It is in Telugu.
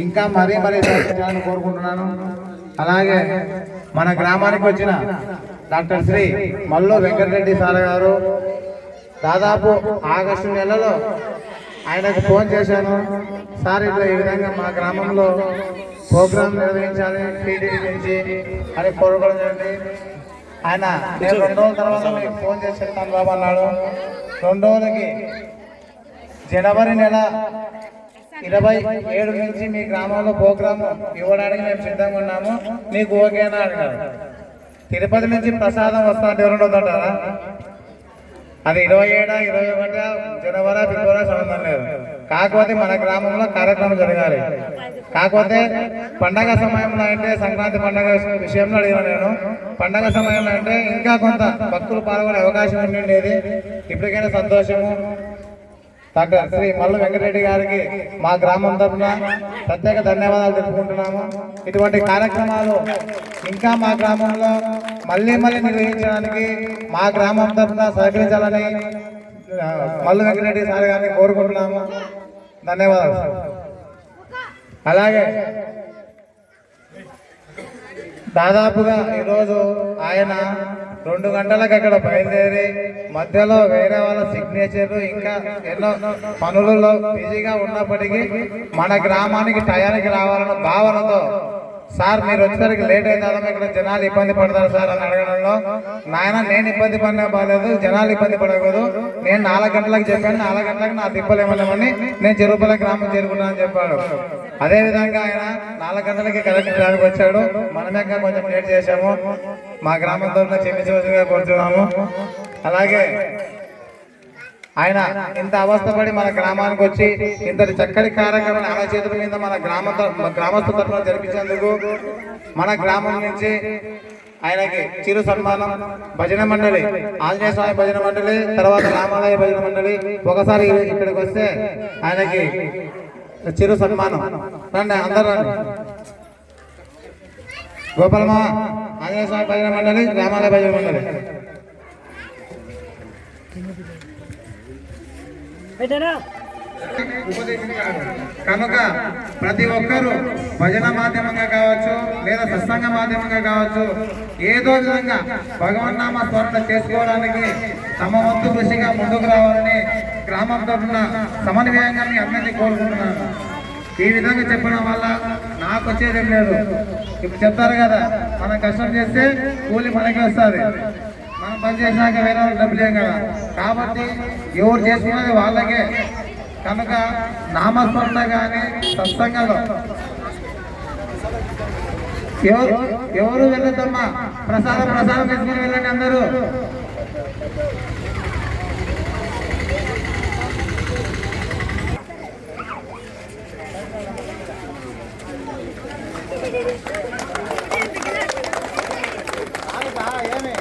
ఇంకా మరీ చేయాలని కోరుకుంటున్నాను. అలాగే మన గ్రామానికి వచ్చిన డాక్టర్ శ్రీ మల్లు వెంకటరెడ్డి సార్ గారు దాదాపు ఆగస్టు నెలలో ఆయనకు ఫోన్ చేశాను. సార్ ఇట్లా ఈ విధంగా మా గ్రామంలో ప్రోగ్రాం నిర్వహించాలి టీడీపీ నుంచి అని కోరుకోవడం జరిగింది. ఆయన నేను 2 రోజుల తర్వాత మీకు ఫోన్ చేసి చెప్తాను బాబు అన్నాడు. 2 రోజులకి జనవరి నెల 27 నుంచి మీ గ్రామంలో ప్రోగ్రామ్ ఇవ్వడానికి మేము సిద్ధంగా ఉన్నాము, నీకు ఓకేనా అడిగారు. తిరుపతి నుంచి ప్రసాదం వస్తాంటే ఎవరు ఉందంటారా? అది 27, 21 జనవరి ఫిబ్రవరి సంబంధం లేదు. కాకపోతే మన గ్రామంలో కార్యక్రమం జరగాలి. కాకపోతే పండగ సమయంలో అంటే సంక్రాంతి పండగ విషయంలో అడిగిన నేను, పండగ సమయంలో అంటే ఇంకా కొంత భక్తులు పాల్గొనే అవకాశం ఉండేది. ఇప్పటికైనా సంతోషము. డాక్టర్ శ్రీ మల్లు వెంకటరెడ్డి గారికి మా గ్రామం తరఫున ప్రత్యేక ధన్యవాదాలు తెలుపుకుంటున్నాము. ఇటువంటి కార్యక్రమాలు ఇంకా మా గ్రామంలో మళ్ళీ నిర్వహించడానికి మా గ్రామం తరఫున సహకరించాలని మల్లు వెంకటరెడ్డి సార్ గారిని కోరుకుంటున్నాము. ధన్యవాదాలు. అలాగే దాదాపుగా ఈరోజు ఆయన 2 గంటలకు అక్కడ బయలుదేరి మధ్యలో వేరే వాళ్ళ సిగ్నేచర్లు ఇంకా ఎన్నో పనులలో బిజీగా ఉన్నప్పటికీ మన గ్రామానికి టయానికి రావాలన్న భావనతో, సార్ మీరు వచ్చేసరికి లేట్ అవుతుందా, ఇక్కడ జనాలు ఇబ్బంది పడతారు సార్ అని అడగడంలో, నాయన నేను ఇబ్బంది పడినా బాగాలేదు, జనాలు ఇబ్బంది పడకూడదు, నేను 4 గంటలకు చెప్పాను, 4 గంటలకు నా తిప్పలు ఏమన్నామని నేను చెరుపల గ్రామం చేరుకున్నానని చెప్పాడు. అదేవిధంగా ఆయన 4 గంటలకి కరెక్ట్ టైంకి వచ్చాడు. మనమే కొంచెం లేట్ చేశాము. మా గ్రామం తరఫున చిన్న కోరుతున్నాము. అలాగే ఆయన ఇంత అవస్థపడి మన గ్రామానికి వచ్చి ఇంతటి చక్కటి కార్యక్రమం ఆయన చేతుల మీద మన గ్రామస్తుల తరఫున జరిపించేందుకు మన గ్రామం నుంచి ఆయనకి చిరు సన్మానం, భజన మండలి, ఆంజనేయ స్వామి భజన మండలి, తర్వాత రామాలయ భజన మండలి ఒకసారి ఇక్కడికి వస్తే ఆయనకి చిరు సన్మానం. రండి అందరూ రండి. గోపాలమ్మ, ఆంజనేయ స్వామి భజన మండలి, రామాలయ భజన మండలి. కనుక ప్రతి ఒక్కరూ భజన మాధ్యమంగా కావచ్చు లేదా సత్సంగ మాధ్యమంగా కావచ్చు ఏదో విధంగా భగవన్నామ స్మరణ చేసుకోవడానికి తమ వంతు కృషిగా ముందుకు రావాలని గ్రామం తరఫున సమన్వయంగా మీ అందరినీ కోరుకుంటున్నాను. ఈ విధంగా చెప్పడం వల్ల నాకు వచ్చేదేం లేదు. ఇప్పుడు చెప్తారు కదా, మనం కష్టం చేస్తే కూలి మనకి వస్తుంది, మనం పని చేసినాక వేరే వాళ్ళు డబ్బులు లేం కదా. కాబట్టి ఎవరు చేసుకున్నది వాళ్ళకే. కనుక నామస్మరణ కానీ సత్సంగంలో ఎవరు వెళ్ళొద్దమ్మా, ప్రసాదం తీసుకుని వెళ్ళండి అందరూ. ఏమి